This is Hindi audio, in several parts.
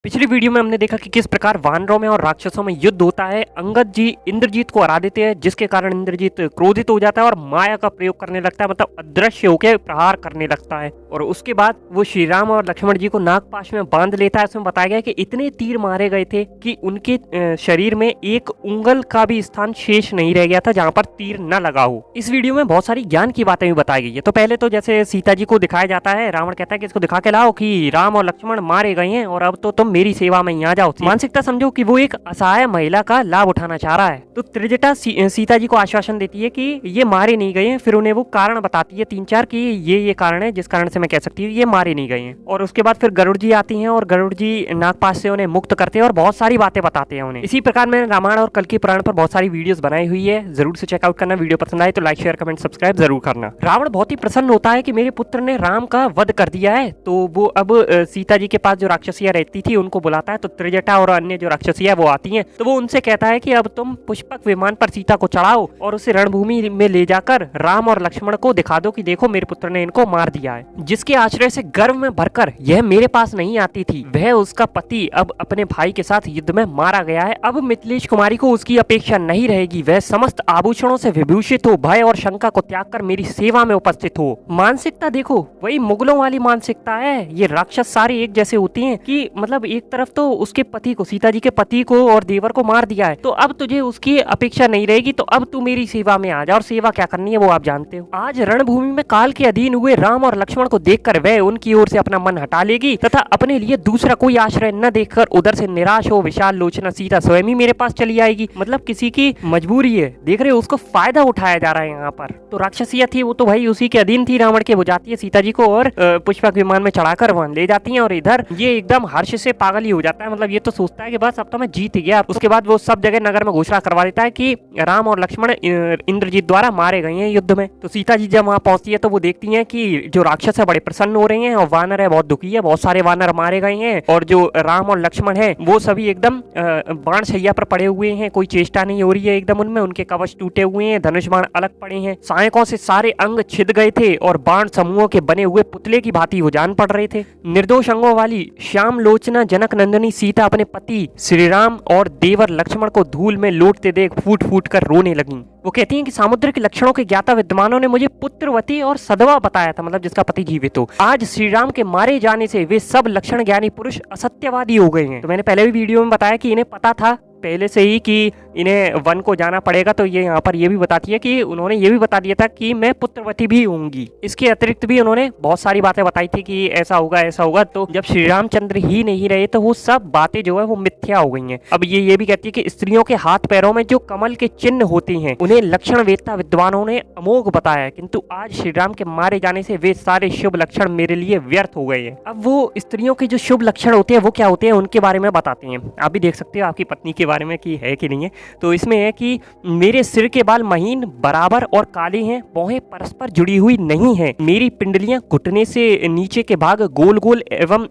पिछली वीडियो में हमने देखा कि किस प्रकार वानरों में और राक्षसों में युद्ध होता है। अंगद जी इंद्रजीत को हरा देते हैं, जिसके कारण इंद्रजीत क्रोधित हो जाता है और माया का प्रयोग करने लगता है, मतलब अदृश्य होकर प्रहार करने लगता है। और उसके बाद वो श्री राम और लक्ष्मण जी को नागपाश में बांध लेता है। इसमें बताया गया कि इतने तीर मारे गए थे कि उनके शरीर में एक उंगल का भी स्थान शेष नहीं रह गया था जहाँ पर तीर न लगा हो। इस वीडियो में बहुत सारी ज्ञान की बातें भी बताई गई है। तो पहले तो जैसे सीता जी को दिखाया जाता है, रावण कहता है कि इसको दिखा के लाओ कि राम और लक्ष्मण मारे गए हैं और अब तो तुम मेरी सेवा में यहाँ जाओ। मानसिकता समझो कि वो एक असहाय महिला का लाभ उठाना चाह रहा है। तो त्रिजटा सीता जी को आश्वासन देती है कि ये मारे नहीं गए हैं। फिर उन्हें वो कारण बताती है 3-4 कि ये कारण है जिस कारण से मैं कह सकती हूँ ये मारे नहीं गए हैं। और उसके बाद फिर गरुड़ जी आती हैं और गरुड़ जी नागपाश से उन्हें मुक्त करते हैं और बहुत सारी बातें बताते हैं उन्हें। इसी प्रकार मैंने रामायण और कल्कि पुराण पर बहुत सारी वीडियोस बनाई हुई है, जरूर से चेकआउट करना। वीडियो पसंद आए तो लाइक शेयर कमेंट सब्सक्राइब जरूर करना। रावण बहुत ही प्रसन्न होता है कि मेरे पुत्र ने राम का वध कर दिया है। तो वो अब सीता जी के पास जो राक्षसियां रहती थी उनको बुलाता है। तो त्रिजटा और अन्य जो राक्षसियां वो आती हैं, तो वो उनसे कहता है कि अब तुम पुष्पक विमान पर सीता को चढ़ाओ और उसे रणभूमि में ले जाकर राम और लक्ष्मण को दिखा दो कि देखो मेरे पुत्र ने इनको मार दिया है। जिसके आश्रय से गर्व में भरकर यह मेरे पास नहीं आती थी, वह उसका पति अब अपने भाई के साथ युद्ध में मारा गया है। अब मिथिलेश कुमारी को उसकी अपेक्षा नहीं रहेगी। वह समस्त आभूषणों से विभूषित हो, भय और शंका को त्याग कर मेरी सेवा में उपस्थित हो। मानसिकता देखो, वही मुगलों वाली मानसिकता है। ये राक्षस सारे एक जैसे होती हैं कि मतलब एक तरफ तो उसके पति को, सीता जी के पति को और देवर को मार दिया है, तो अब तुझे उसकी अपेक्षा नहीं रहेगी, तो अब तू मेरी सेवा में आ जा। और सेवा क्या करनी है वो आप जानते हो। आज रणभूमि में काल के अधीन हुए राम और लक्ष्मण को देखकर वह उनकी ओर से अपना मन हटा लेगी तथा अपने लिए दूसरा कोई आश्रय न देखकर उधर से निराश हो विशाल लोचना सीता स्वयं ही मेरे पास चली आएगी। मतलब किसी की मजबूरी है, देख रहे हो, उसको फायदा उठाया जा रहा है यहाँ पर। तो राक्षसिया थी वो तो भाई उसी के अधीन थी रावण के। वो जाती है सीता जी को और पुष्पक विमान में चढ़ाकर वहां ले जाती है। और इधर ये एकदम हर्ष से पागल ही हो जाता है। मतलब ये तो सोचता है कि बस अब तो मैं जीत गया। उसके बाद वो सब जगह नगर में घोषणा करवा देता है कि राम और लक्ष्मण इंद्रजीत द्वारा मारे गए हैं युद्ध में। तो सीता जी जब वहां पहुंचती है तो वो देखती है कि जो राक्षस है बड़े प्रसन्न हो रहे हैं और वानर है बहुत दुखी है, बहुत सारे वानर मारे गए हैं। और जो राम और लक्ष्मण है वो सभी एकदम बाण शैया पर पड़े हुए हैं, कोई चेष्टा नहीं हो रही है एकदम उनमें। उनके कवच टूटे हुए हैं, धनुष बाण अलग पड़े हैं, सहायकों से सारे अंग छिद गए थे और बाण समूहों के बने हुए पुतले की भांति वो जान पड़ रहे थे। निर्दोष अंगों वाली श्याम लोचना जनक नंदिनी सीता अपने पति श्री राम और देवर लक्ष्मण को धूल में लौटते देख फूट फूट कर रोने लगी। वो कहती हैं कि सामुद्रिक लक्षणों के ज्ञाता विद्वानों ने मुझे पुत्रवती और सदवा बताया था, मतलब जिसका पति जीवित हो। आज श्री राम के मारे जाने से वे सब लक्षण ज्ञानी पुरुष असत्यवादी हो गए हैं। तो मैंने पहले भी वीडियो में बताया कि इन्हें पता था पहले से ही कि इन्हें वन को जाना पड़ेगा। तो ये यहाँ पर ये भी बताती है कि उन्होंने ये भी बता दिया था कि मैं पुत्रवती भी होंगी। इसके अतिरिक्त भी उन्होंने बहुत सारी बातें बताई थी कि ऐसा होगा ऐसा होगा। तो जब श्री रामचंद्र ही नहीं रहे तो वो सब बातें जो है वो मिथ्या हो गई हैं। अब ये भी कहती है कि स्त्रियों के हाथ पैरों में जो कमल के चिन्ह होते हैं उन्हें लक्षण वेदता विद्वानों ने अमोघ बताया, किंतु आज श्री राम के मारे जाने से वे सारे शुभ लक्षण मेरे लिए व्यर्थ हो गए हैं। अब वो स्त्रियों के जो शुभ लक्षण होते हैं वो क्या होते हैं उनके बारे में बताते हैं। आप भी देख सकते हो आपकी पत्नी के बारे में कि है कि नहीं है। तो इसमें है कि मेरे सिर के बाल महीन बराबर और काले हैं, भौहें परस्पर जुड़ी हुई नहीं है, मेरी पिंडलियां घुटने से नीचे के भाग गोल गोल एवं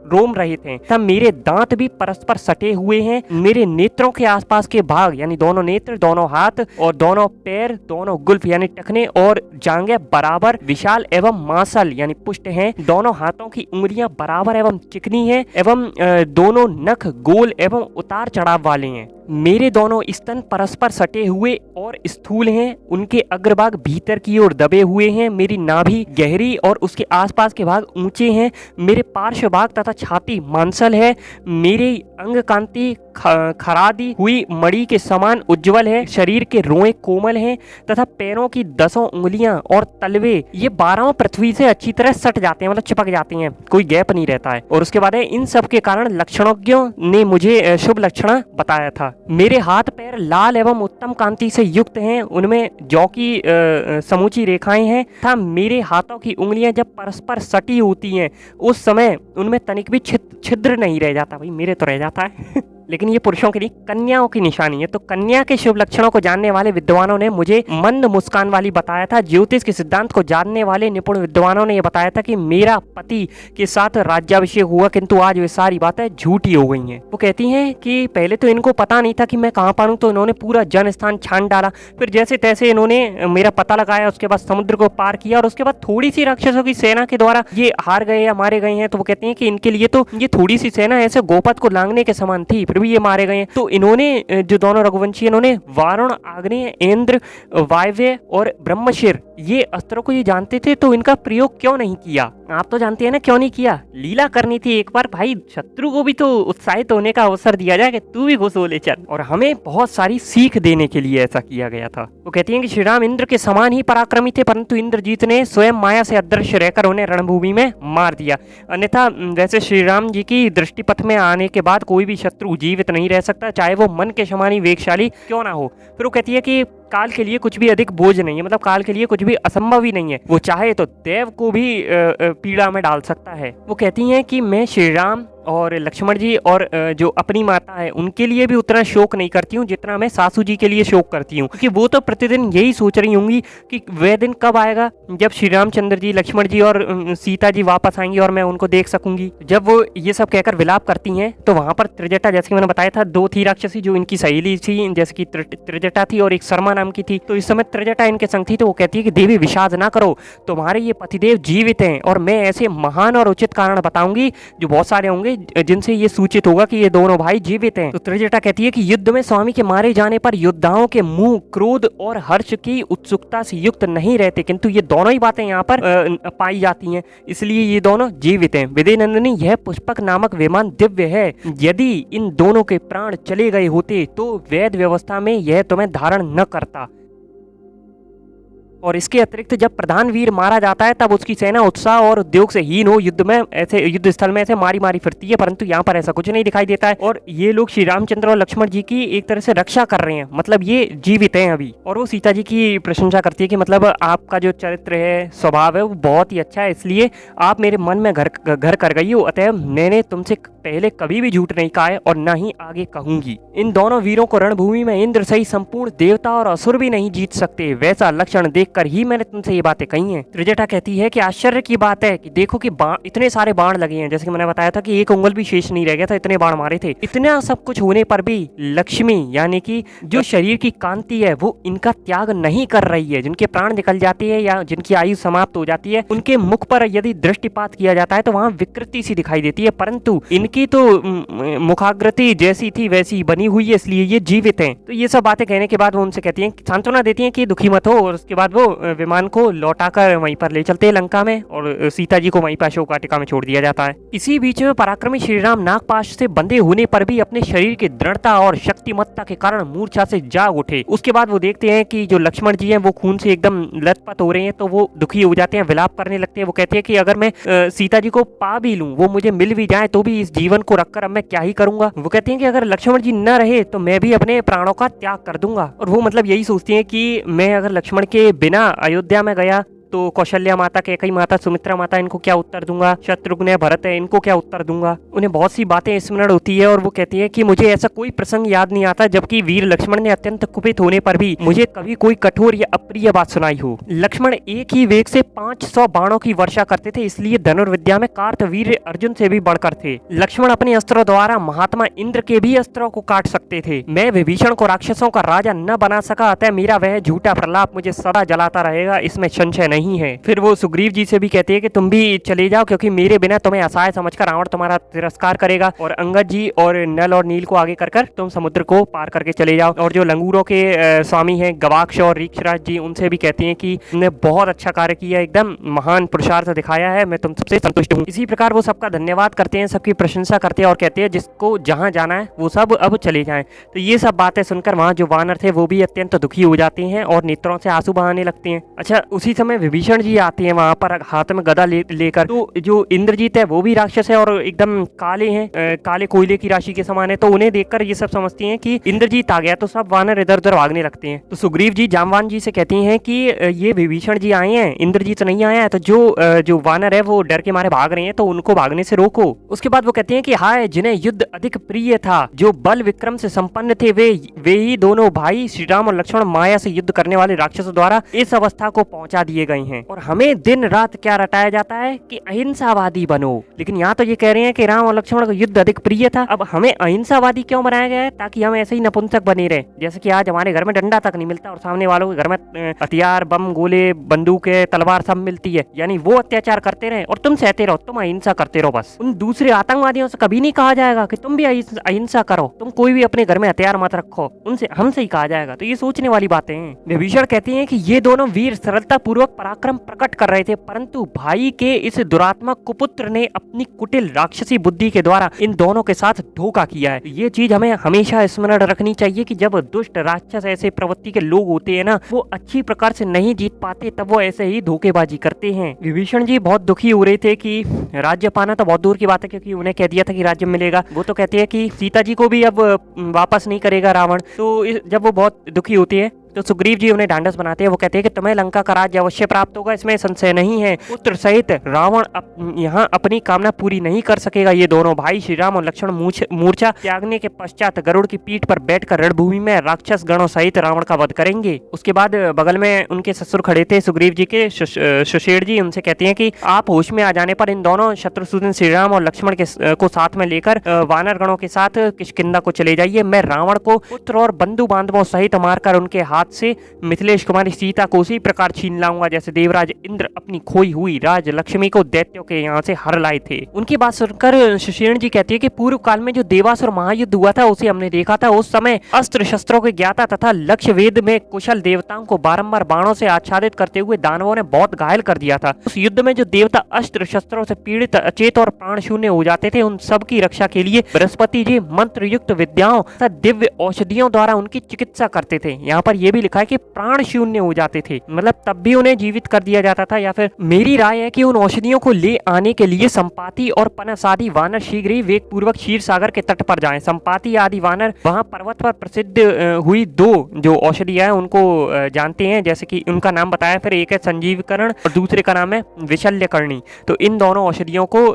रोम रहित हैं तथा मेरे दांत भी परस्पर सटे हुए हैं। मेरे नेत्रों के आसपास के भाग यानी दोनों नेत्र, दोनों हाथ और दोनों पैर, दोनों गुल्फ यानी टखने और जांघें बराबर विशाल एवं मांसल यानी पुष्ट हैं। दोनों हाथों की उंगलियां बराबर एवं चिकनी हैं एवं दोनों नख गोल एवं उतार चढ़ाव वाले हैं। मेरे दोनों स्तन परस्पर सटे हुए और स्थूल हैं, उनके अग्रभाग भीतर की ओर दबे हुए हैं। मेरी नाभि गहरी और उसके आसपास के भाग ऊंचे हैं। मेरे पार्श्व भाग तथा छाती मांसल है। मेरी अंग कांति खरादी हुई मणि के समान उज्जवल है। शरीर के रोए कोमल हैं तथा पैरों की 10 उंगलियां और तलवे ये 12 पृथ्वी से अच्छी तरह सट जाते हैं, मतलब चिपक जाती हैं, कोई गैप नहीं रहता है। और उसके बाद है इन सब के कारण लक्षणज्ञों ने मुझे शुभ लक्षण बताया था। मेरे हाथ पैर लाल एवं उत्तम कांति से युक्त हैं, उनमें जौ की समूची रेखाएं हैं तथा मेरे हाथों की उंगलियां जब परस्पर सटी होती हैं उस समय उनमें तनिक भी छिद्र नहीं रह जाता। भाई मेरे तो रह जाता है लेकिन ये पुरुषों के लिए कन्याओं की निशानी है। तो कन्या के शुभ लक्षणों को जानने वाले विद्वानों ने मुझे मंद मुस्कान वाली बताया था। ज्योतिष के सिद्धांत को जानने वाले निपुण विद्वानों ने यह बताया था कि मेरा पति के साथ राज्याभिषेक हुआ, किंतु आज वे सारी बातें झूठी हो गई हैं। वो कहती हैं कि पहले तो इनको पता नहीं था कि मैं कहाँ पर हूँ, तो इन्होंने पूरा जन स्थान छान डाला, फिर जैसे तैसे इन्होंने मेरा पता लगाया, उसके बाद समुद्र को पार किया और उसके बाद थोड़ी सी राक्षसों की सेना के द्वारा ये हार गए या मारे गए हैं। तो वो कहती हैं कि इनके लिए तो ये थोड़ी सी सेना ऐसे गोपत को लांगने के समान थी, फिर भी ये मारे गए हैं। तो इन्होंने जो दोनों रघुवंशी, इन्होंने वारुण, अग्नि, इंद्र, वायव्य और ब्रह्मशिर ये अस्त्रों को ये जानते थे, तो इनका प्रयोग क्यों नहीं किया? आप तो जानते हैं ना क्यों नहीं किया। लीला करनी थी एक बार भाई, शत्रु को भी तो उत्साहित होने का अवसर दिया जाए कि तू भी घुस हो ले चल। और हमें बहुत सारी सीख देने के लिए ऐसा किया गया था। वो कहती हैं कि श्री राम इंद्र के समान ही पराक्रमी थे, परंतु इंद्रजीत ने स्वयं माया से अदृश्य रहकर उन्हें रणभूमि में मार दिया। अन्यथा वैसे श्री राम जी की दृष्टिपथ में आने के बाद कोई भी शत्रु जीवित नहीं रह सकता, चाहे वो मन के समान ही वेगशाली क्यों ना हो। फिर वो कहती है कि काल के लिए कुछ भी अधिक बोझ नहीं है, मतलब काल के लिए कुछ भी असंभव ही नहीं है। वो चाहे तो देव को भी पीड़ा में डाल सकता है। वो कहती हैं कि मैं श्री राम और लक्ष्मण जी और जो अपनी माता है उनके लिए भी उतना शोक नहीं करती हूँ जितना मैं सासू जी के लिए शोक करती हूँ, क्योंकि वो तो प्रतिदिन यही सोच रही होंगी कि वह दिन कब आएगा जब श्री रामचंद्र जी, लक्ष्मण जी और सीता जी वापस आएंगी और मैं उनको देख सकूंगी। जब वो ये सब कहकर विलाप करती हैं तो वहां पर त्रिजटा, जैसे कि मैंने बताया था, दो थी राक्षसी जो इनकी सहेली थी, जैसे कि त्रिजटा थी और एक शर्मा नाम की थी। तो इस समय त्रिजटा इनके संग थी। तो वो कहती है कि देवी विषाद ना करो, तुम्हारे ये पतिदेव जीवित हैं और मैं ऐसे महान और उचित कारण बताऊंगी जो बहुत सारे होंगे जिनसे ये सूचित होगा कि ये दोनों भाई जीवित हैं। तो त्रिजटा कहती है कि युद्ध में स्वामी के मारे जाने पर योद्धाओं के मुंह क्रोध और हर्ष की उत्सुकता से युक्त नहीं रहते, किंतु ये दोनों ही बातें यहाँ पर पाई जाती हैं, इसलिए ये दोनों जीवित हैं। विदयनंदिनी, यह पुष्पक नामक विमान दिव्य है। यदि इन दोनों के प्राण चले गए होते तो वैध व्यवस्था में यह तुम्हें धारण न करता। और इसके अतिरिक्त जब प्रधान वीर मारा जाता है तब उसकी सेना उत्साह और उद्योग से हीन हो युद्ध में ऐसे युद्ध स्थल में ऐसे मारी मारी फिरती है, परंतु यहाँ पर ऐसा कुछ नहीं दिखाई देता है। और ये लोग श्री रामचंद्र और लक्ष्मण जी की एक तरह से रक्षा कर रहे हैं, मतलब ये जीवित हैं अभी। और वो सीता जी की प्रशंसा करती है कि मतलब आपका जो चरित्र है, स्वभाव है, वो बहुत ही अच्छा है, इसलिए आप मेरे मन में घर कर गई हो, अतः मैंने तुमसे पहले कभी भी झूठ नहीं कहा है और न ही आगे कहूंगी। इन दोनों वीरों को रणभूमि में इंद्र सही संपूर्ण देवता और असुर भी नहीं जीत सकते, वैसा लक्षण देखकर ही मैंने तुमसे ये बातें कही हैं। त्रिजटा कहती है कि आश्चर्य की बात है कि देखो कि इतने सारे बाण लगे हैं, जैसे कि मैंने बताया था कि एक उंगल भी शेष नहीं रह गया था, इतने बाण मारे थे। इतना सब कुछ होने पर भी लक्ष्मी यानी कि जो शरीर की कांति है वो इनका त्याग नहीं कर रही है। जिनके प्राण निकल जाते हैं या जिनकी आयु समाप्त हो जाती है, उनके मुख पर यदि दृष्टिपात किया जाता है तो वहाँ विकृति सी दिखाई देती है, परंतु इनकी तो मुखाग्रति जैसी थी वैसी बनी हुई है, इसलिए ये जीवित हैं। तो ये सब बातें कहने के बाद वो उनसे कहती हैं, सांत्वना देती हैं कि दुखी मत हो, और उसके बाद वो विमान को लौटाकर वहीं पर ले चलते हैं लंका में, और सीता जी को वहीं पर अशोक वाटिका में छोड़ दिया जाता है। इसी बीच में पराक्रमी श्रीराम नागपाश से बंधे होने पर भी अपने शरीर की दृढ़ता और शक्तिमत्ता के कारण मूर्छा से जाग उठे। उसके बाद वो देखते हैं कि जो लक्ष्मण जी हैं वो खून से एकदम लथपथ हो रहे हैं, तो वो दुखी हो जाते हैं, विलाप करने लगते हैं। वो कहते हैं कि अगर मैं सीता जी को पा भी लूं, वो मुझे मिल भी जाए, तो भी इस जीवन को रखकर अब मैं क्या ही करूंगा। वो कहते हैं कि अगर लक्ष्मण जी न रहे तो मैं भी अपने प्राणों का त्याग कर दूंगा। और वो मतलब यही सोचती हैं कि मैं अगर लक्ष्मण के बिना अयोध्या में गया तो कौशल्या माता, कैकई माता, सुमित्रा माता, इनको क्या उत्तर दूंगा, शत्रुघ्न है, भरत है, इनको क्या उत्तर दूंगा। उन्हें बहुत सी बातें स्मरण होती है और वो कहती है कि मुझे ऐसा कोई प्रसंग याद नहीं आता जबकि वीर लक्ष्मण ने अत्यंत कुपित होने पर भी मुझे कभी कोई कठोर या अप्रिय बात सुनाई हो। लक्ष्मण एक ही वेग से 500 बाणों की वर्षा करते थे, इसलिए धनुर्विद्या में कार्तवीर्य अर्जुन से भी बढ़कर थे। लक्ष्मण अपने अस्त्रों द्वारा महात्मा इंद्र के भी अस्त्रों को काट सकते थे। मैं विभीषण को राक्षसों का राजा न बना सका, अतः मेरा वह झूठा प्रलाप मुझे सदा जलाता रहेगा, इसमें संशय नहीं है। फिर वो सुग्रीव जी से भी कहते हैं कि तुम भी चले जाओ, क्योंकि मेरे बिना तुम्हें असहाय समझकर रावण तुम्हारा तिरस्कार करेगा, और अंगद जी और नल और नील को आगे कर तुम समुद्र को पार करके चले जाओ। और जो लंगूरों के स्वामी हैं गवाक्ष और रीक्षराज जी, उनसे भी कहती हैं कि तुमने बहुत अच्छा कार्य किया, एकदम महान पुरुषार्थ दिखाया है, मैं तुम सबसे संतुष्ट हूँ। इसी प्रकार वो सबका धन्यवाद करते हैं, सबकी प्रशंसा करते हैं और कहते हैं जिसको जहाँ जाना है वो सब अब चले जाएं। तो ये सब बातें सुनकर वहाँ जो वानर थे वो भी अत्यंत दुखी हो जाते हैं और नेत्रों से आंसू बहाने लगते हैं। अच्छा, उसी समय विभीषण जी आते हैं वहां पर हाथ में गदा लेकर। तो जो इंद्रजीत है वो भी राक्षस है और एकदम काले हैं, काले कोयले की राशि के समान है। तो उन्हें देखकर ये सब समझती हैं कि इंद्रजीत आ गया, तो सब वानर इधर उधर भागने लगते हैं। तो सुग्रीव जी जामवान जी से कहती हैं कि ये विभीषण जी आए हैं, इंद्रजीत नहीं आया है, तो जो वानर है वो डर के मारे भाग रहे हैं, तो उनको भागने से रोको। उसके बाद वो कहते हैं कि हाय जिन्हें युद्ध अधिक प्रिय था, जो बल विक्रम से संपन्न थे, वे ही दोनों भाई श्री राम और लक्ष्मण माया से युद्ध करने वाले राक्षसों द्वारा इस अवस्था को पहुंचा दिए गए हैं। और हमें दिन रात क्या रटाया जाता है कि अहिंसावादी बनो। लेकिन यहाँ तो ये कह रहे हैं कि राम और लक्ष्मण को युद्ध अधिक प्रिय था। अब हमें अहिंसावादी क्यों बनाया गया है? ताकि हम ऐसे ही नपुंसक बने रहे। जैसे कि आज हमारे घर में डंडा तक नहीं मिलता और सामने वालों के घर में हथियार, बम, गोले, बंदूकें, तलवार सब मिलती है। यानी वो अत्याचार करते रहे और तुम सहते रहो, तुम अहिंसा करते रहो बस। उन दूसरे आतंकवादियों से कभी नहीं कहा जाएगा कि तुम भी अहिंसा करो, तुम कोई भी अपने घर में हथियार मत रखो, उनसे हमसे ही कहा जाएगा। तो ये सोचने वाली बातें हैं। विभीषण कहते हैं कि ये दोनों वीर सरलता पूर्वक पराक्रम प्रकट कर रहे थे, परंतु भाई के इस दुरात्मक कुपुत्र ने अपनी कुटिल राक्षसी बुद्धि के द्वारा इन दोनों के साथ धोखा किया है। ये चीज हमें हमेशा स्मरण रखनी चाहिए कि जब दुष्ट राक्षस ऐसे प्रवृत्ति के लोग होते हैं ना, वो अच्छी प्रकार से नहीं जीत पाते, तब वो ऐसे ही धोखेबाजी करते हैं। विभीषण जी बहुत दुखी हो रहे थे कि राज्य पाना तो बहुत दूर की बात है, क्योंकि उन्हें कह दिया था कि राज्य मिलेगा। वो तो कहते हैं कि सीता जी को भी अब वापस नहीं करेगा रावण। तो जब वो बहुत दुखी होती है तो सुग्रीव जी उन्हें ढांढस बनाते हैं। वो कहते हैं कि तुम्हें लंका का राज्य अवश्य प्राप्त होगा, इसमें संशय नहीं है। पुत्र सहित रावण यहाँ अपनी कामना पूरी नहीं कर सकेगा। ये दोनों भाई श्री राम और लक्ष्मण मूर्छा त्यागने के पश्चात गरुड़ की पीठ पर बैठकर रणभूमि में राक्षस गणों सहित रावण का वध करेंगे। उसके बाद बगल में उनके ससुर खड़े थे सुग्रीव जी के, सुषेण जी। उनसे कहते हैं कि आप होश में आ जाने पर इन दोनों शत्रुसूदन श्री राम और लक्ष्मण को साथ में लेकर वानर गणों के साथ किष्किंधा को चले जाइए। मैं रावण को पुत्र और बंधु बांधवों सहित मारकर उनके हाथ से मिथिलेश कुमारी सीता को उसी प्रकार छीन लाऊंगा जैसे देवराज इंद्र अपनी खोई हुई राज लक्ष्मी को दैत्यों के यहाँ से हर लाए थे। उनकी बात सुनकर सुषेण जी कहती है कि पूर्व काल में जो देवासुर महायुद्ध हुआ था उसे हमने देखा था। उस समय अस्त्र शस्त्रों के ज्ञाता तथा लक्ष्य वेद में कुशल देवताओं को बारंबार बाणों से आच्छादित करते हुए दानवों ने बहुत घायल कर दिया था। उस युद्ध में जो देवता अस्त्र शस्त्रों से पीड़ित, अचेत और प्राण शून्य हो जाते थे, उन सब की रक्षा के लिए बृहस्पति जी मंत्र युक्त विद्याओं तथा दिव्य औषधियों द्वारा उनकी चिकित्सा करते थे। यहाँ पर यह भी लिखा है कि प्राण शून्य हो जाते थे, मतलब तब भी उन्हें जीवित कर दिया जाता था। या फिर मेरी राय है कि उन औषधियों को ले आने के लिए संपाति और पनस आदि वानर शीघ्र ही वेग पूर्वक क्षीर सागर के तट पर जाएं। संपाति आदि वानर वहां पर्वत पर प्रसिद्ध हुई दो जो औषधियां हैं उनको जानते हैं, जैसे कि उनका नाम बताया। फिर एक है संजीवकरण और दूसरे का नाम है विशल्यकर्णी। तो इन दोनों औषधियों को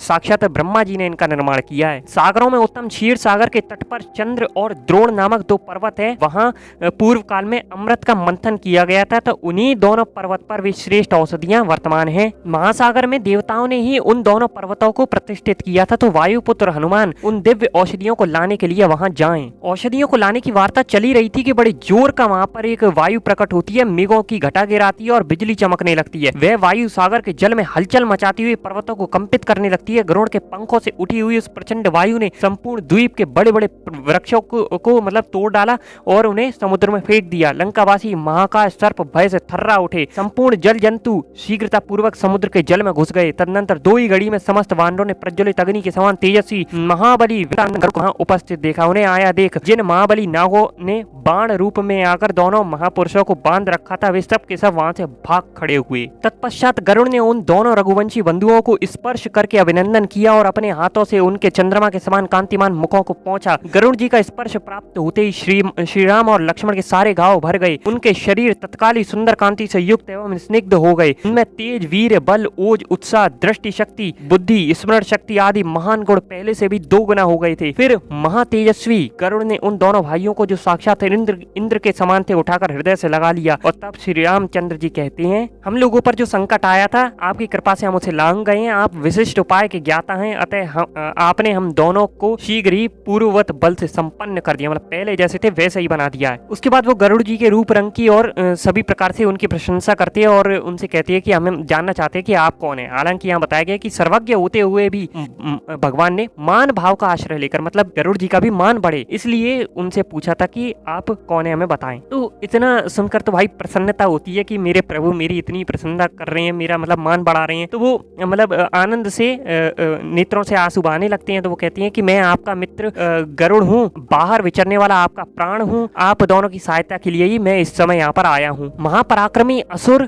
साक्षात ब्रह्मा जी ने इनका निर्माण किया है। सागरों में उत्तम क्षीर सागर के तट पर चंद्र और द्रोण नामक दो पर्वत है, वहां पूर्व काल में अमृत का मंथन किया गया था। तो उन्हीं दोनों पर्वत पर भी श्रेष्ठ औषधियां वर्तमान हैं। महासागर में देवताओं ने ही उन दोनों पर्वतों को प्रतिष्ठित किया था। तो वायुपुत्र हनुमान उन दिव्य औषधियों को लाने के लिए वहां जाएं। औषधियों को लाने की वार्ता चली रही थी कि बड़े जोर का वहां पर एक वायु प्रकट होती है, मेघों की घटा गिराती है और बिजली चमकने लगती है। वह वायु सागर के जल में हलचल मचाती हुई पर्वतों को कंपित करने लगती है। गरुड़ के पंखों से उठी हुई उस प्रचंड वायु ने संपूर्ण द्वीप के बड़े बड़े वृक्षों को मतलब तोड़ डाला और उन्हें समुद्र में फेंक दिया। लंकावासी महाकाय सर्प भय से थर्रा उठे। संपूर्ण जल जंतु शीघ्रता पूर्वक समुद्र के जल में घुस गए। तदनंतर दो ही घड़ी में समस्त वानरों ने प्रज्वलित अग्नि के समान तेजस्वी महाबली वहां उपस्थित देखा। उन्हें आया देख जिन महाबली नागों ने बाण रूप में आकर दोनों महापुरुषों को बांध रखा था, वे सब के सब वहां से भाग खड़े हुए। तत्पश्चात गरुड़ ने उन दोनों रघुवंशी बंधुओं को स्पर्श करके अभिनंदन किया और अपने हाथों से उनके चंद्रमा के समान कांतिमान मुखों को पहुंचा। गरुड़ जी का स्पर्श प्राप्त होते ही श्री राम और लक्ष्मण के सारे घाव भर गए। उनके शरीर तत्काल ही सुंदर कांति से युक्त एवं स्निग्ध हो गए। उनमें तेज, वीर, बल, ओज, उत्साह, दृष्टि शक्ति, बुद्धि, स्मरण शक्ति आदि महान गुण पहले से भी 2 गुना हो गए थे। फिर महातेजस्वी गरुड़ ने उन दोनों भाइयों को जो साक्षात इंद्र के समान थे उठाकर हृदय से लगा लिया। और तब श्री रामचंद्र जी कहते हैं, हम लोगों पर जो संकट आया था आपकी कृपा से हम उसे लांघ गए हैं। आप विशिष्ट उपाय के ज्ञाता हैं, अतः आपने हम दोनों को शीघ्र ही पूर्ववत बल से संपन्न कर दिया, मतलब पहले जैसे थे वैसे ही बना दिया है। उसके बाद वो गरुड़ जी के रूप रंग की और सभी प्रकार से उनकी प्रशंसा करती है और उनसे कहती है कि हमें जानना चाहते हैं कि आप कौन है। हालांकि यहाँ बताया गया कि सर्वज्ञ होते हुए भी भगवान ने मान भाव का आश्रय लेकर, मतलब गरुड़ जी का भी मान बढ़े, इसलिए उनसे पूछा था कि आप कौन है, हमें बताएं। तो इतना सुनकर तो भाई प्रसन्नता होती है कि मेरे प्रभु मेरी इतनी प्रसन्नता कर रहे हैं, मेरा मतलब मान बढ़ा रहे हैं। तो वो मतलब आनंद से नेत्रों से आंसू बहाने लगते हैं। तो वो कहती हैं कि मैं आपका मित्र गरुड़ हूँ, बाहर विचरने वाला आपका प्राण हूँ। आप दोनों की सहायता सहायता के लिए ही मैं इस समय यहाँ पर आया हूँ। महापराक्रमी असुर,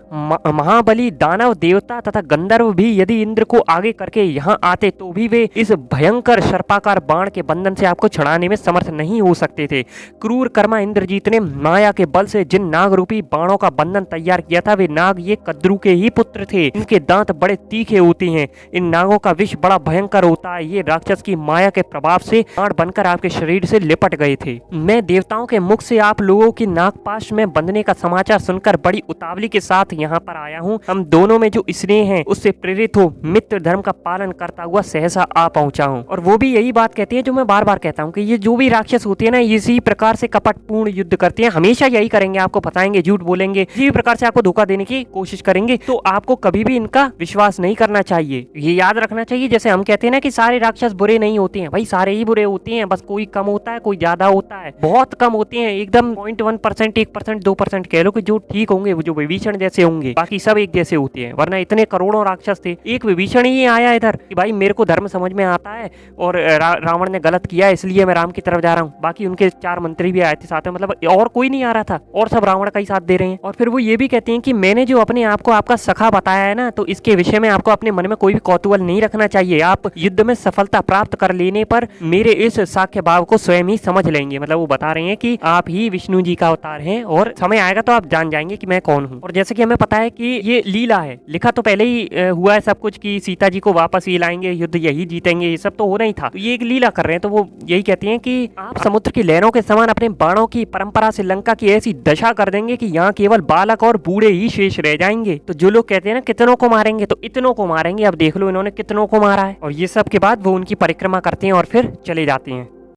महाबली, दानव, देवता तथा गंधर्व भी यदि इंद्र को आगे करके यहाँ आते तो भी वे इस भयंकर सर्पाकार बाण के बंधन से आपको छुड़ाने में समर्थ नहीं हो सकते थे। क्रूर कर्मा इंद्रजीत ने माया के बल से जिन नाग रूपी बाणों का बंधन तैयार किया था, वे नाग ये कद्रू के ही पुत्र थे। इनके दांत बड़े तीखे होते हैं। इन नागों का विष बड़ा भयंकर होता है। ये राक्षस की माया के प्रभाव से बाण बनकर आपके शरीर से लिपट गए थे। मैं देवताओं के मुख से आप लोगों की नागपाश में बंधने का समाचार सुनकर बड़ी उतावली के साथ यहाँ पर आया हूँ। हम दोनों में जो स्नेह है उससे प्रेरित हो मित्र धर्म का पालन करता हुआ सहसा आ पहुंचा हूँ। और वो भी यही बात कहती है जो मैं बार बार कहता हूँ कि ये जो भी राक्षस होती है ना, इसी प्रकार से कपटपूर्ण युद्ध करते हैं। हमेशा यही करेंगे, आपको बताएंगे, झूठ बोलेंगे, इसी प्रकार से आपको धोखा देने की कोशिश करेंगे। तो आपको कभी भी इनका विश्वास नहीं करना चाहिए। ये याद रखना चाहिए, जैसे हम कहते हैं ना कि सारे राक्षस बुरे नहीं होते हैं, भाई सारे ही बुरे होते हैं, बस कोई कम होता है, कोई ज्यादा होता है, बहुत कम होते हैं, एकदम 0.1%, 1%, 2% कह लो कि जो ठीक होंगे, वो जो विभीषण जैसे होंगे, बाकी सब एक जैसे होते हैं। वरना इतने करोड़ों राक्षस थे, एक विभीषण ही आया इधर कि भाई मेरे को धर्म समझ में आता है और रावण ने गलत किया इसलिए मैं राम की तरफ जा रहा हूँ। बाकी उनके 4 मंत्री भी आए थे साथ में, मतलब और कोई नहीं आ रहा था और सब रावण का ही साथ दे रहे हैं। और फिर वो ये भी कहते हैं कि मैंने जो अपने आप को आपका सखा बताया है ना, तो इसके विषय में आपको अपने मन में कोई भी कौतूहल नहीं रखना चाहिए। आप युद्ध में सफलता प्राप्त कर लेने पर मेरे इस साख्य भाव को स्वयं ही समझ लेंगे। मतलब वो बता रहे हैं कि आप ही विष्णु जी का अवतार हैं और समय आएगा तो आप जान जाएंगे कि मैं कौन हूँ। और जैसे कि हमें पता है कि ये लीला है, लिखा तो पहले ही हुआ है सब कुछ कि सीता जी को वापस ये लाएंगे, युद्ध यही जीतेंगे, ये सब तो होना ही था। तो ये एक लीला कर रहे हैं। तो वो यही कहती हैं कि आप समुद्र की लहरों के समान अपने बाणों की परंपरा से लंका की ऐसी दशा कर देंगे कि यहाँ केवल बालक और बूढ़े ही शेष रह जाएंगे। तो जो लोग कहते हैं ना कितनों को मारेंगे, तो इतनों को मारेंगे। अब देख लो इन्होंने कितनों को मारा है। और ये सब के बाद वो उनकी परिक्रमा करते हैं और फिर चले जाते हैं।